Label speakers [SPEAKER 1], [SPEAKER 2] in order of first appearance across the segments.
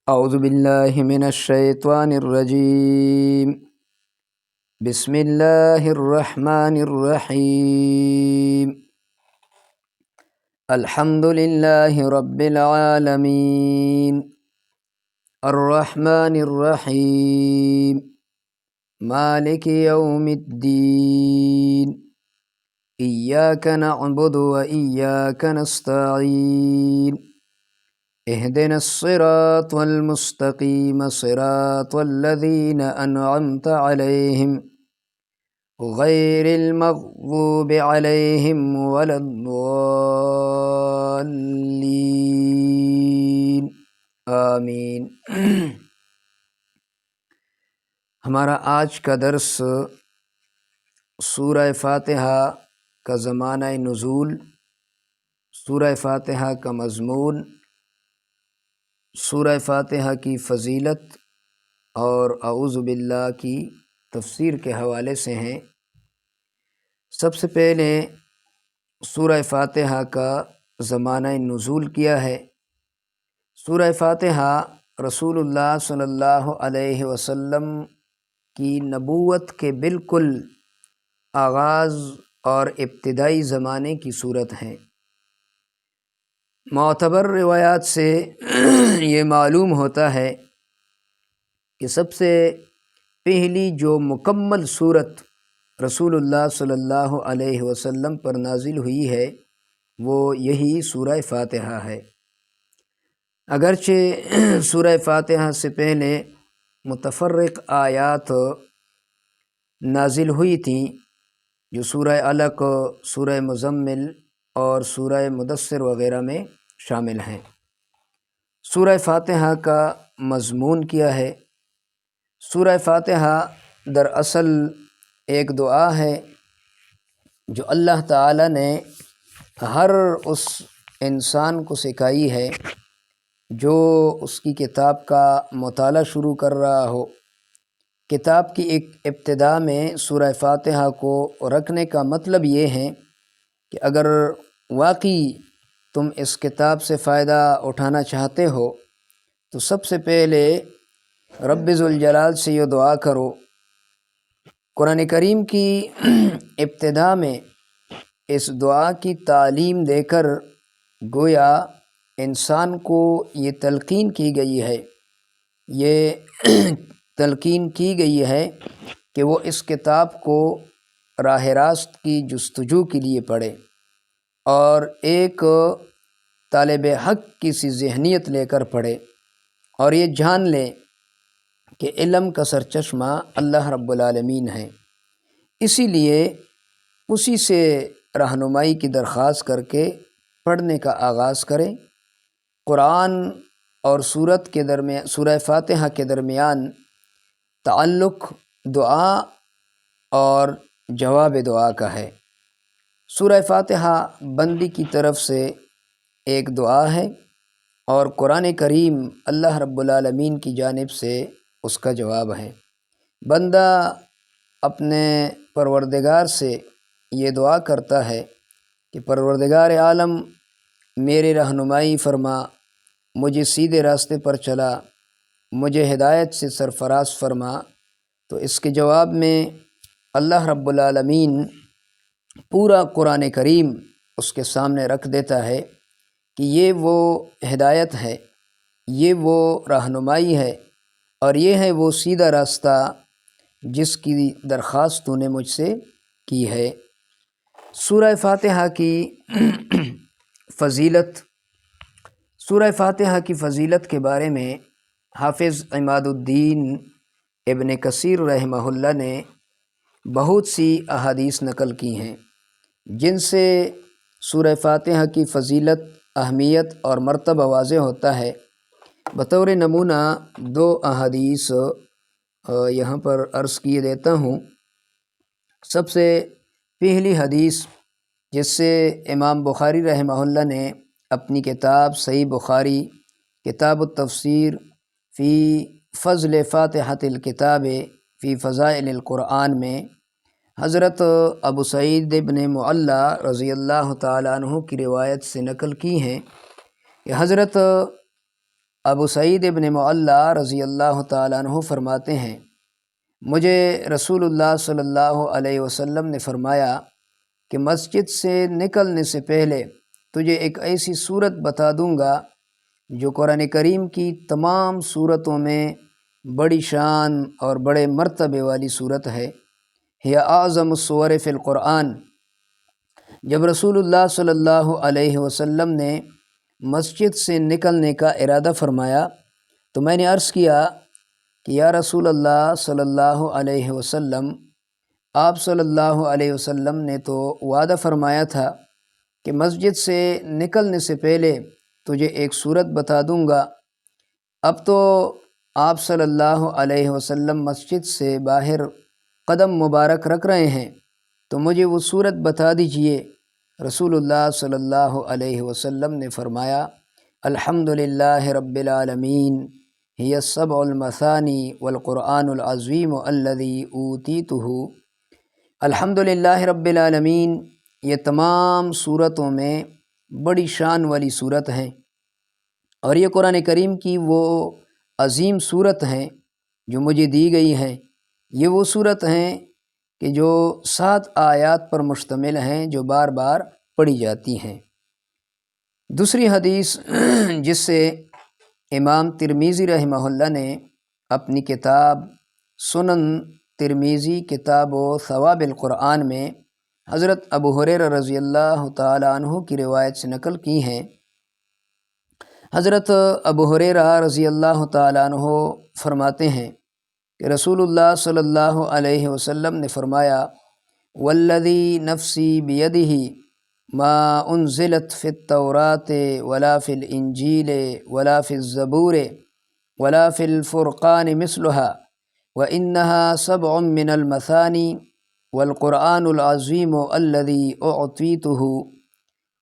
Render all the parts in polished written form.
[SPEAKER 1] اعوذ باللہ من الشیطان الرجیم بسم اللہ الرحمن الرحیم الحمد للہ رب العالمین الرحمن الرحیم مالک یوم الدین ایاک نعبد و ایاک نستعین اهدنا الصراط المستقيم صراط الذين أنعمت عليهم غير المغضوب عليهم ولا الضالين آمین۔ ہمارا آج کا درس سورہ فاتحہ کا زمانہ نزول، سورہ فاتحہ کا مضمون، سورہ فاتحہ کی فضیلت اور اعوذ باللہ کی تفسیر کے حوالے سے ہیں۔ سب سے پہلے سورہ فاتحہ کا زمانہ نزول کیا ہے۔ سورہ فاتحہ رسول اللہ صلی اللہ علیہ وسلم کی نبوت کے بالکل آغاز اور ابتدائی زمانے کی صورت ہے۔ معتبر روایات سے یہ معلوم ہوتا ہے کہ سب سے پہلی جو مکمل صورت رسول اللہ صلی اللہ علیہ وسلم پر نازل ہوئی ہے وہ یہی سورہ فاتحہ ہے۔ اگرچہ سورہ فاتحہ سے پہلے متفرق آیات نازل ہوئی تھیں جو سورہ علق، سورہ مزمل اور سورہ مدثر وغیرہ میں شامل ہیں۔ سورہ فاتحہ کا مضمون کیا ہے؟ سورہ فاتحہ دراصل ایک دعا ہے جو اللہ تعالی نے ہر اس انسان کو سکھائی ہے جو اس کی کتاب کا مطالعہ شروع کر رہا ہو۔ کتاب کی ایک ابتدا میں سورہ فاتحہ کو رکھنے کا مطلب یہ ہے کہ اگر واقعی تم اس کتاب سے فائدہ اٹھانا چاہتے ہو تو سب سے پہلے رب ذوالجلال سے یہ دعا کرو۔ قرآن کریم کی ابتدا میں اس دعا کی تعلیم دے کر گویا انسان کو یہ تلقین کی گئی ہے، یہ تلقین کی گئی ہے کہ وہ اس کتاب کو راہ راست کی جستجو کے لیے پڑھے اور ایک طالب حق کی سی ذہنیت لے کر پڑھے اور یہ جان لے کہ علم کا سرچشمہ اللہ رب العالمین ہے۔ اسی لیے اسی سے رہنمائی کی درخواست کر کے پڑھنے کا آغاز کرے۔ قرآن اور سورہ فاتحہ کے درمیان تعلق دعا اور جواب دعا کا ہے۔ سورہ فاتحہ بندی کی طرف سے ایک دعا ہے اور قرآن کریم اللہ رب العالمین کی جانب سے اس کا جواب ہے۔ بندہ اپنے پروردگار سے یہ دعا کرتا ہے کہ پروردگار عالم میرے رہنمائی فرما، مجھے سیدھے راستے پر چلا، مجھے ہدایت سے سرفراز فرما۔ تو اس کے جواب میں اللہ رب العالمین پورا قرآن کریم اس کے سامنے رکھ دیتا ہے کہ یہ وہ ہدایت ہے، یہ وہ رہنمائی ہے اور یہ ہے وہ سیدھا راستہ جس کی درخواست تو نے مجھ سے کی ہے۔ سورہ فاتحہ کی فضیلت۔ سورہ فاتحہ کی فضیلت کے بارے میں حافظ عماد الدین ابن کثیر رحمہ اللہ نے بہت سی احادیث نقل کی ہیں جن سے سورہ فاتحہ کی فضیلت، اہمیت اور مرتبہ واضح ہوتا ہے۔ بطور نمونہ دو احادیث یہاں پر عرض کیے دیتا ہوں۔ سب سے پہلی حدیث جس سے امام بخاری رحمہ اللہ نے اپنی کتاب صحیح بخاری کتاب التفسیر فی فضل فاتحۃ الکتاب فی فضائل القرآن میں حضرت ابو سعید بن معلی رضی اللہ تعالیٰ عنہ کی روایت سے نقل کی ہیں کہ حضرت ابو سعید ابن معلا رضی اللہ تعالیٰ عنہ فرماتے ہیں مجھے رسول اللہ صلی اللہ علیہ وسلم نے فرمایا کہ مسجد سے نکلنے سے پہلے تجھے ایک ایسی صورت بتا دوں گا جو قرآن کریم کی تمام صورتوں میں بڑی شان اور بڑے مرتبے والی صورت ہے۔ یہ اعظم السور فی القرآن۔ جب رسول اللہ صلی اللہ علیہ وسلم نے مسجد سے نکلنے کا ارادہ فرمایا تو میں نے عرض کیا کہ یا رسول اللہ صلی اللہ علیہ وسلم، آپ صلی اللہ علیہ وسلم نے تو وعدہ فرمایا تھا کہ مسجد سے نکلنے سے پہلے تجھے ایک صورت بتا دوں گا۔ اب تو آپ صلی اللہ علیہ وسلم مسجد سے باہر قدم مبارک رکھ رہے ہیں، تو مجھے وہ صورت بتا دیجئے۔ رسول اللہ صلی اللہ علیہ وسلم نے فرمایا الحمدللہ رب العالمین ہی السبع المثانی والقرآن العظیم الذی اوتیتہ۔ الحمدللہ رب العالمین یہ تمام صورتوں میں بڑی شان والی صورت ہیں، اور یہ قرآن کریم کی وہ عظیم صورت ہیں جو مجھے دی گئی ہیں۔ یہ وہ صورت ہیں کہ جو 7 آیات پر مشتمل ہیں جو بار بار پڑھی جاتی ہیں۔ دوسری حدیث جس سے امام ترمذی رحمہ اللہ نے اپنی کتاب سنن ترمذی کتاب و ثواب القرآن میں حضرت ابو ہریرہ رضی اللہ تعالی عنہ کی روایت سے نقل کی ہیں۔ حضرت ابو ہریرہ رضی اللہ تعالی عنہ فرماتے ہیں کہ رسول اللہ صلی اللہ علیہ وسلم نے فرمایا والذی نفسی بیدہ ما انزلت فی التوراۃ ولا فی الانجیل ولا فی الزبور ولا فی الفرقان مثلها وانها 7 من المثانی والقرآن العظیم الذی اعطیتہ۔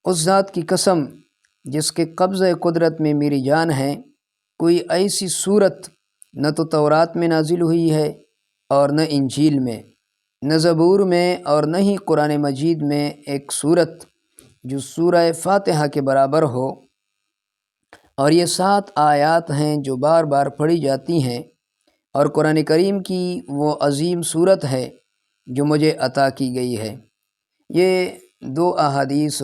[SPEAKER 1] اس ذات کی قسم جس کے قبضہ قدرت میں میری جان ہے، کوئی ایسی صورت نہ تو تورات میں نازل ہوئی ہے اور نہ انجیل میں، نہ زبور میں، اور نہ ہی قرآن مجید میں ایک صورت جو سورہ فاتحہ کے برابر ہو۔ اور یہ 7 آیات ہیں جو بار بار پڑھی جاتی ہیں، اور قرآن کریم کی وہ عظیم صورت ہے جو مجھے عطا کی گئی ہے۔ یہ 2 احادیث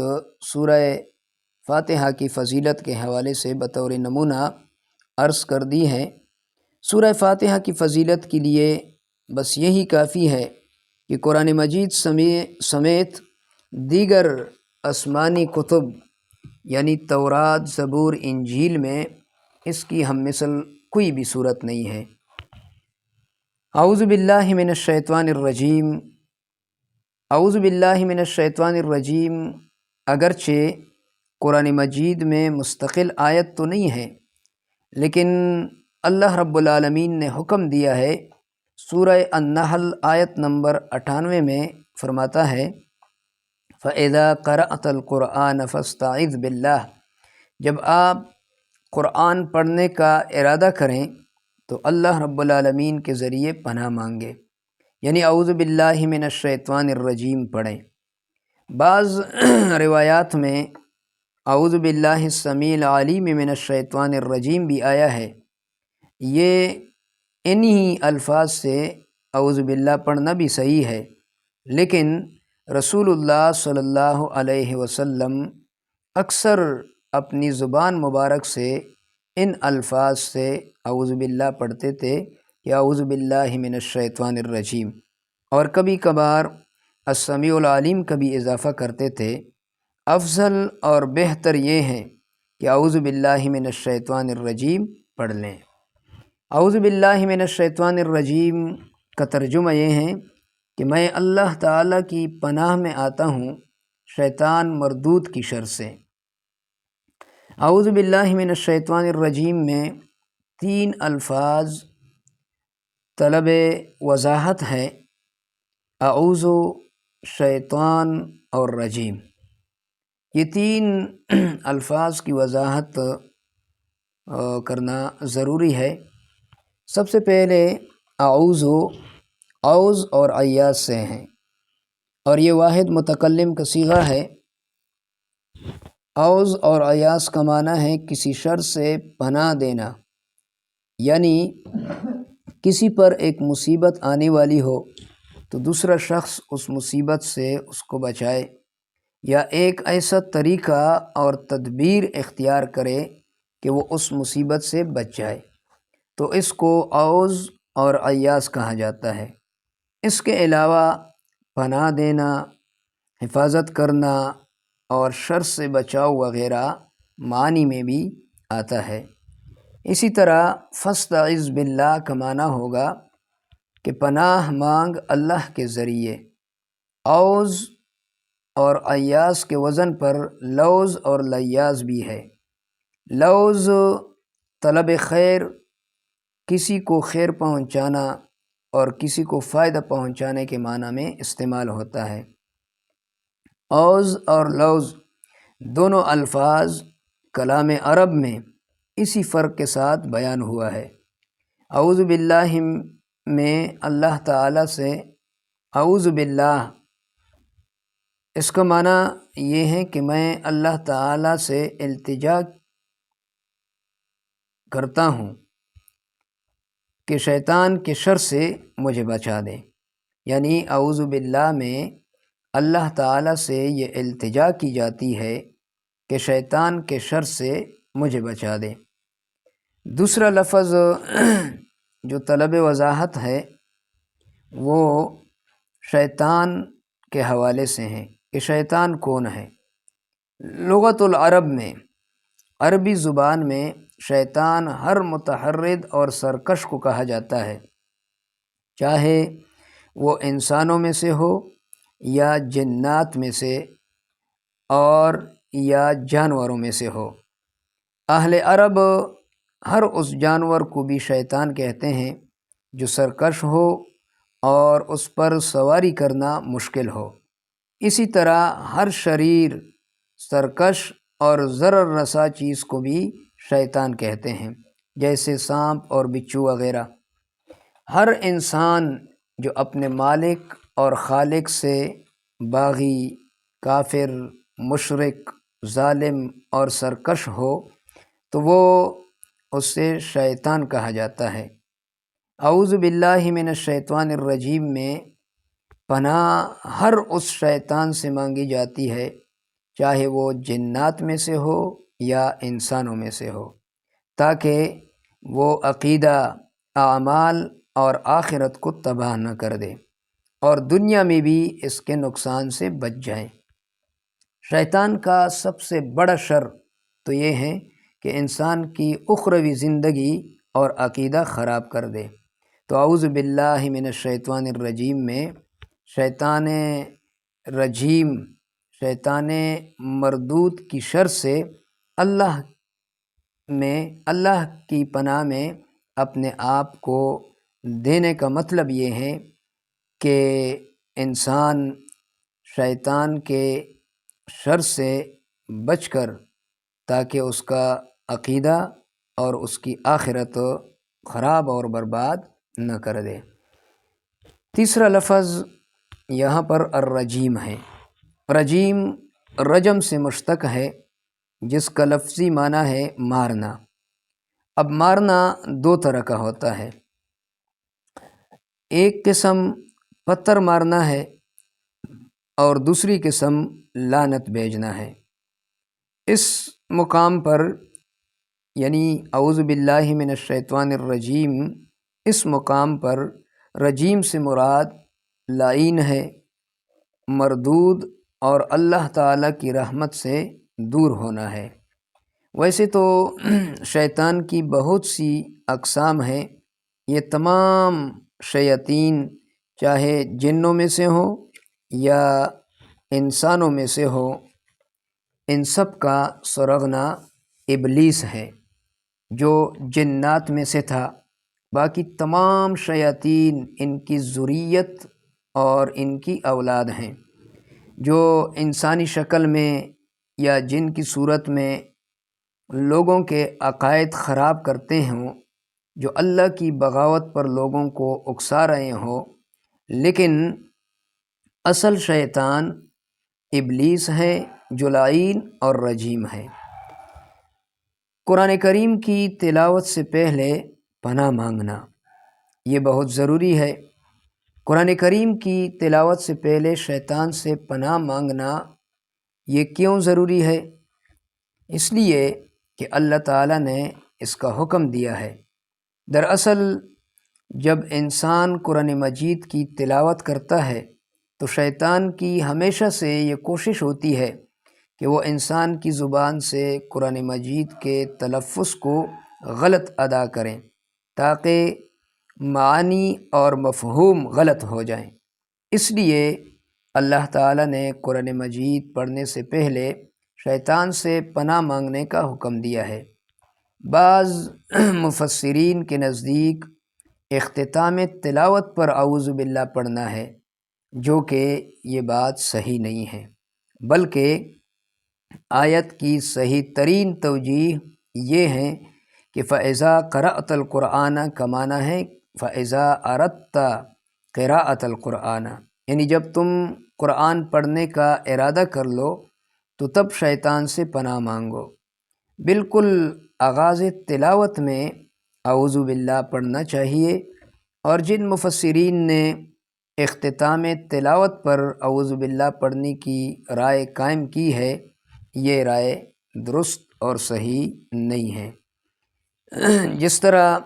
[SPEAKER 1] سورہ فاتحہ کی فضیلت کے حوالے سے بطور نمونہ عرض کر دی ہیں۔ سورہ فاتحہ کی فضیلت کے لیے بس یہی کافی ہے کہ قرآن مجید سمیت دیگر آسمانی کتب یعنی تورات، زبور، انجیل میں اس کی ہم مثل کوئی بھی صورت نہیں ہے۔ اعوذ باللہ من الشیطان الرجیم۔ اعوذ باللہ من الشیطان الرجیم اگرچہ قرآن مجید میں مستقل آیت تو نہیں ہے، لیکن اللہ رب العالمین نے حکم دیا ہے۔ سورہ النحل آیت نمبر 98 میں فرماتا ہے فَإِذَا قَرَأْتَ الْقُرْآنَ فَاسْتَعِذْ بِاللَّهِ۔ جب آپ قرآن پڑھنے کا ارادہ کریں تو اللہ رب العالمین کے ذریعے پناہ مانگے، یعنی اعوذ باللہ من الشیطان الرجیم پڑھیں۔ بعض روایات میں اعوذ باللہ السمیع العلیم من الشیطان الرجیم بھی آیا ہے۔ یہ انہی الفاظ سے اعوذ باللہ پڑھنا بھی صحیح ہے، لیکن رسول اللہ صلی اللہ علیہ وسلم اکثر اپنی زبان مبارک سے ان الفاظ سے اعوذ باللہ پڑھتے تھے کہ اعوذ باللہ من الشیطان الرجیم، اور کبھی کبھار السمیع العلیم کا بھی اضافہ کرتے تھے۔ افضل اور بہتر یہ ہے کہ اعوذ باللہ من الشیطان الرجیم پڑھ لیں۔ اعوذ باللہ من الشیطان الرجیم کا ترجمہ یہ ہے کہ میں اللہ تعالیٰ کی پناہ میں آتا ہوں شیطان مردود کی شر سے۔ اعوذ باللہ من الشیطان الرجیم میں 3 الفاظ طلب وضاحت ہے، اعوذ، شیطان اور رجیم۔ یہ 3 الفاظ کی وضاحت کرنا ضروری ہے۔ سب سے پہلے اعوذ، اعوذ اور ایاز سے ہیں، اور یہ واحد متکلم کا صیغہ ہے۔ اوز اور ایاس کا معنی ہے کسی شر سے پناہ دینا، یعنی کسی پر ایک مصیبت آنے والی ہو تو دوسرا شخص اس مصیبت سے اس کو بچائے، یا ایک ایسا طریقہ اور تدبیر اختیار کرے کہ وہ اس مصیبت سے بچ جائے، تو اس کو اوز اور ایاس کہا جاتا ہے۔ اس کے علاوہ پناہ دینا، حفاظت کرنا اور شر سے بچاؤ وغیرہ معنی میں بھی آتا ہے۔ اسی طرح فاستعذ باللہ کا معنی ہوگا کہ پناہ مانگ اللہ کے ذریعے۔ اوز اور ایاس کے وزن پر لوز اور لیاز بھی ہے۔ لوز طلب خیر، کسی کو خیر پہنچانا اور کسی کو فائدہ پہنچانے کے معنی میں استعمال ہوتا ہے۔ اوز اور لوز دونوں الفاظ کلام عرب میں اسی فرق کے ساتھ بیان ہوا ہے۔ اعوذ باللہ میں اللہ تعالیٰ سے اعوذ باللہ، اس کا معنی یہ ہے کہ میں اللہ تعالیٰ سے التجا کرتا ہوں کہ شیطان کے شر سے مجھے بچا دے، یعنی اعوذ باللہ میں اللہ تعالیٰ سے یہ التجا کی جاتی ہے کہ شیطان کے شر سے مجھے بچا دے۔ دوسرا لفظ جو طلب وضاحت ہے وہ شیطان کے حوالے سے ہیں کہ شیطان کون ہے۔ لغت العرب میں، عربی زبان میں شیطان ہر متحرد اور سرکش کو کہا جاتا ہے، چاہے وہ انسانوں میں سے ہو یا جنات میں سے اور یا جانوروں میں سے ہو۔ اہل عرب ہر اس جانور کو بھی شیطان کہتے ہیں جو سرکش ہو اور اس پر سواری کرنا مشکل ہو۔ اسی طرح ہر شریر، سرکش اور ضرر رسا چیز کو بھی شیطان کہتے ہیں، جیسے سانپ اور بچھو وغیرہ۔ ہر انسان جو اپنے مالک اور خالق سے باغی، کافر، مشرک، ظالم اور سرکش ہو تو وہ اس سے شیطان کہا جاتا ہے۔ اعوذ باللہ من الشیطان الرجیم میں پناہ ہر اس شیطان سے مانگی جاتی ہے، چاہے وہ جنات میں سے ہو یا انسانوں میں سے ہو، تاکہ وہ عقیدہ، اعمال اور آخرت کو تباہ نہ کر دے اور دنیا میں بھی اس کے نقصان سے بچ جائیں۔ شیطان کا سب سے بڑا شر تو یہ ہے کہ انسان کی اخروی زندگی اور عقیدہ خراب کر دے۔ تو اعوذ باللہ من الشیطان الرجیم میں شیطان رجیم، شیطان مردود کی شر سے اللہ کی پناہ میں اپنے آپ کو دینے کا مطلب یہ ہے کہ انسان شیطان کے شر سے بچ کر تاکہ اس کا عقیدہ اور اس کی آخرت خراب اور برباد نہ کر دے۔ تیسرا لفظ یہاں پر الرجیم ہے۔ رجیم رجم سے مشتق ہے، جس کا لفظی معنی ہے مارنا۔ اب مارنا دو طرح کا ہوتا ہے، ایک قسم پتھر مارنا ہے اور دوسری قسم لعنت بھیجنا ہے۔ اس مقام پر یعنی اعوذ باللہ من الشیطان الرجیم، اس مقام پر رجیم سے مراد لعین ہے، مردود اور اللہ تعالیٰ کی رحمت سے دور ہونا ہے۔ ویسے تو شیطان کی بہت سی اقسام ہیں، یہ تمام شیاطین چاہے جنوں میں سے ہوں یا انسانوں میں سے ہو، ان سب کا سرغنہ ابلیس ہے جو جنات میں سے تھا۔ باقی تمام شیاطین ان کی ذریت اور ان کی اولاد ہیں جو انسانی شکل میں یا جن کی صورت میں لوگوں کے عقائد خراب کرتے ہوں، جو اللہ کی بغاوت پر لوگوں کو اکسا رہے ہوں، لیکن اصل شیطان ابلیس ہے جو لعین اور رجیم ہے۔ قرآن کریم کی تلاوت سے پہلے پناہ مانگنا یہ بہت ضروری ہے۔ قرآن کریم کی تلاوت سے پہلے شیطان سے پناہ مانگنا یہ کیوں ضروری ہے؟ اس لیے کہ اللہ تعالیٰ نے اس کا حکم دیا ہے۔ دراصل جب انسان قرآن مجید کی تلاوت کرتا ہے تو شیطان کی ہمیشہ سے یہ کوشش ہوتی ہے کہ وہ انسان کی زبان سے قرآن مجید کے تلفظ کو غلط ادا کریں تاکہ معانی اور مفہوم غلط ہو جائیں۔ اس لیے اللہ تعالیٰ نے قرآن مجید پڑھنے سے پہلے شیطان سے پناہ مانگنے کا حکم دیا ہے۔ بعض مفسرین کے نزدیک اختتام تلاوت پر اعوذ باللہ پڑھنا ہے، جو کہ یہ بات صحیح نہیں ہے، بلکہ آیت کی صحیح ترین توجیہ یہ ہے کہ فَإِذَا قَرَأْتَ الْقُرْآنَ کا معنی ہے فَإِذَا أَرَدْتَ قِرَاءَةَ الْقُرْآنَ، یعنی جب تم قرآن پڑھنے کا ارادہ کر لو تو تب شیطان سے پناہ مانگو۔ بالکل آغاز تلاوت میں اعوذ باللہ پڑھنا چاہیے، اور جن مفسرین نے اختتام تلاوت پر اعوذ باللہ پڑھنے کی رائے قائم کی ہے، یہ رائے درست اور صحیح نہیں ہے۔ جس طرح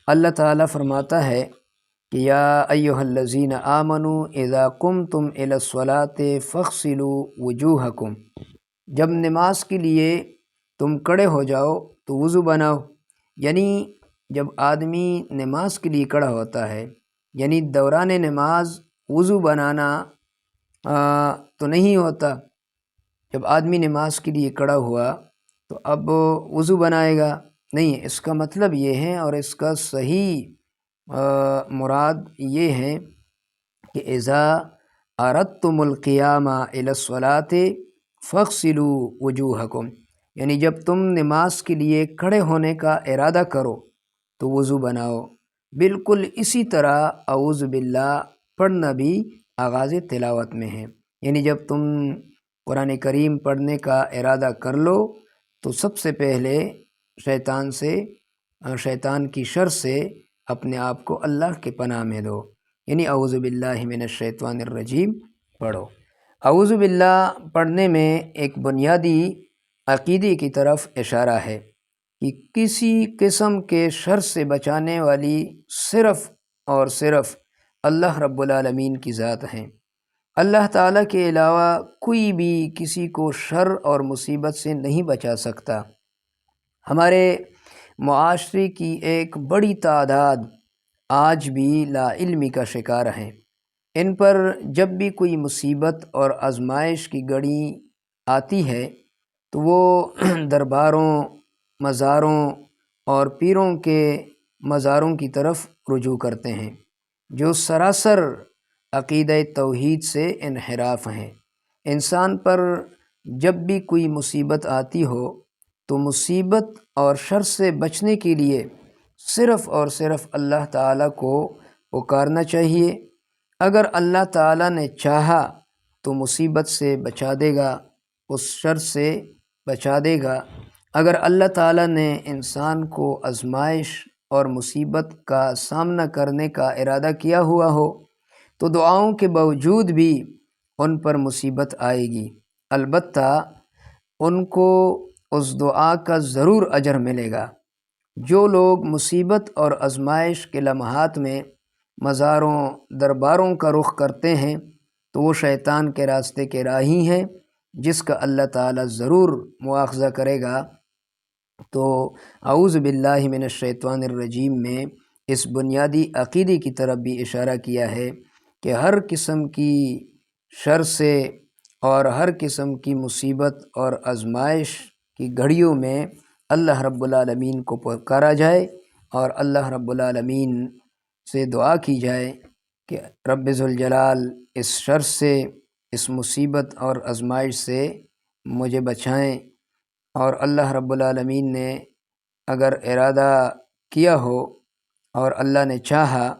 [SPEAKER 1] اللہ تعالیٰ فرماتا ہے کہ یا ایھا الذین آمنوا اذا قمتم الی الصلاۃ فاغسلوا وجوہکم، جب نماز کے لیے تم کھڑے ہو جاؤ تو وضو بناؤ۔ یعنی جب آدمی نماز کے لیے کھڑا ہوتا ہے، یعنی دوران نماز وضو بنانا تو نہیں ہوتا۔ جب آدمی نماز کے لیے کھڑا ہوا تو اب وضو بنائے گا نہیں، اس کا مطلب یہ ہے اور اس کا صحیح مراد یہ ہے کہ اذا اردتم القیام الی الصلاۃ فاغسلوا وجوہکم، یعنی جب تم نماز کے لیے کھڑے ہونے کا ارادہ کرو تو وضو بناؤ۔ بالکل اسی طرح اعوذ باللہ پڑھنا بھی آغاز تلاوت میں ہے، یعنی جب تم قرآن کریم پڑھنے کا ارادہ کر لو تو سب سے پہلے شیطان کی شر سے اپنے آپ کو اللہ کے پناہ میں دو، یعنی اعوذ باللہ من الشیطان الرجیم پڑھو۔ اعوذ باللہ پڑھنے میں ایک بنیادی عقیدے کی طرف اشارہ ہے کہ کسی قسم کے شر سے بچانے والی صرف اور صرف اللہ رب العالمین کی ذات ہیں۔ اللہ تعالیٰ کے علاوہ کوئی بھی کسی کو شر اور مصیبت سے نہیں بچا سکتا۔ ہمارے معاشرے کی ایک بڑی تعداد آج بھی لا علمی کا شکار ہیں۔ ان پر جب بھی کوئی مصیبت اور آزمائش کی گھڑی آتی ہے تو وہ درباروں، مزاروں اور پیروں کے مزاروں کی طرف رجوع کرتے ہیں، جو سراسر عقیدہ توحید سے انحراف ہیں۔ انسان پر جب بھی کوئی مصیبت آتی ہو تو مصیبت اور شر سے بچنے کے لیے صرف اور صرف اللہ تعالیٰ کو پکارنا چاہیے۔ اگر اللہ تعالیٰ نے چاہا تو مصیبت سے بچا دے گا، اس شر سے بچا دے گا۔ اگر اللہ تعالیٰ نے انسان کو آزمائش اور مصیبت کا سامنا کرنے کا ارادہ کیا ہوا ہو تو دعاؤں کے باوجود بھی ان پر مصیبت آئے گی، البتہ ان کو اس دعا کا ضرور اجر ملے گا۔ جو لوگ مصیبت اور آزمائش کے لمحات میں مزاروں، درباروں کا رخ کرتے ہیں تو وہ شیطان کے راستے کے راہی ہیں، جس کا اللہ تعالیٰ ضرور مواخذہ کرے گا۔ تو اعوذ باللہ من الشیطان الرجیم میں اس بنیادی عقیدے کی طرف بھی اشارہ کیا ہے کہ ہر قسم کی شر سے اور ہر قسم کی مصیبت اور آزمائش کی گھڑیوں میں اللہ رب العالمین کو پکارا جائے اور اللہ رب العالمین سے دعا کی جائے کہ رب ذوالجلال اس شر سے، اس مصیبت اور آزمائش سے مجھے بچائیں، اور اللہ رب العالمین نے اگر ارادہ کیا ہو اور اللہ نے چاہا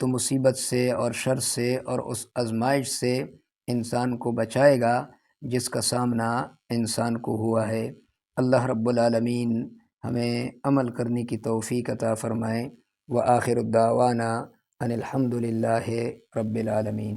[SPEAKER 1] تو مصیبت سے اور شر سے اور اس آزمائش سے انسان کو بچائے گا جس کا سامنا انسان کو ہوا ہے۔ اللہ رب العالمین ہمیں عمل کرنے کی توفیق عطا فرمائے۔ وآخر الدعوانا ان الحمد للہ رب العالمین۔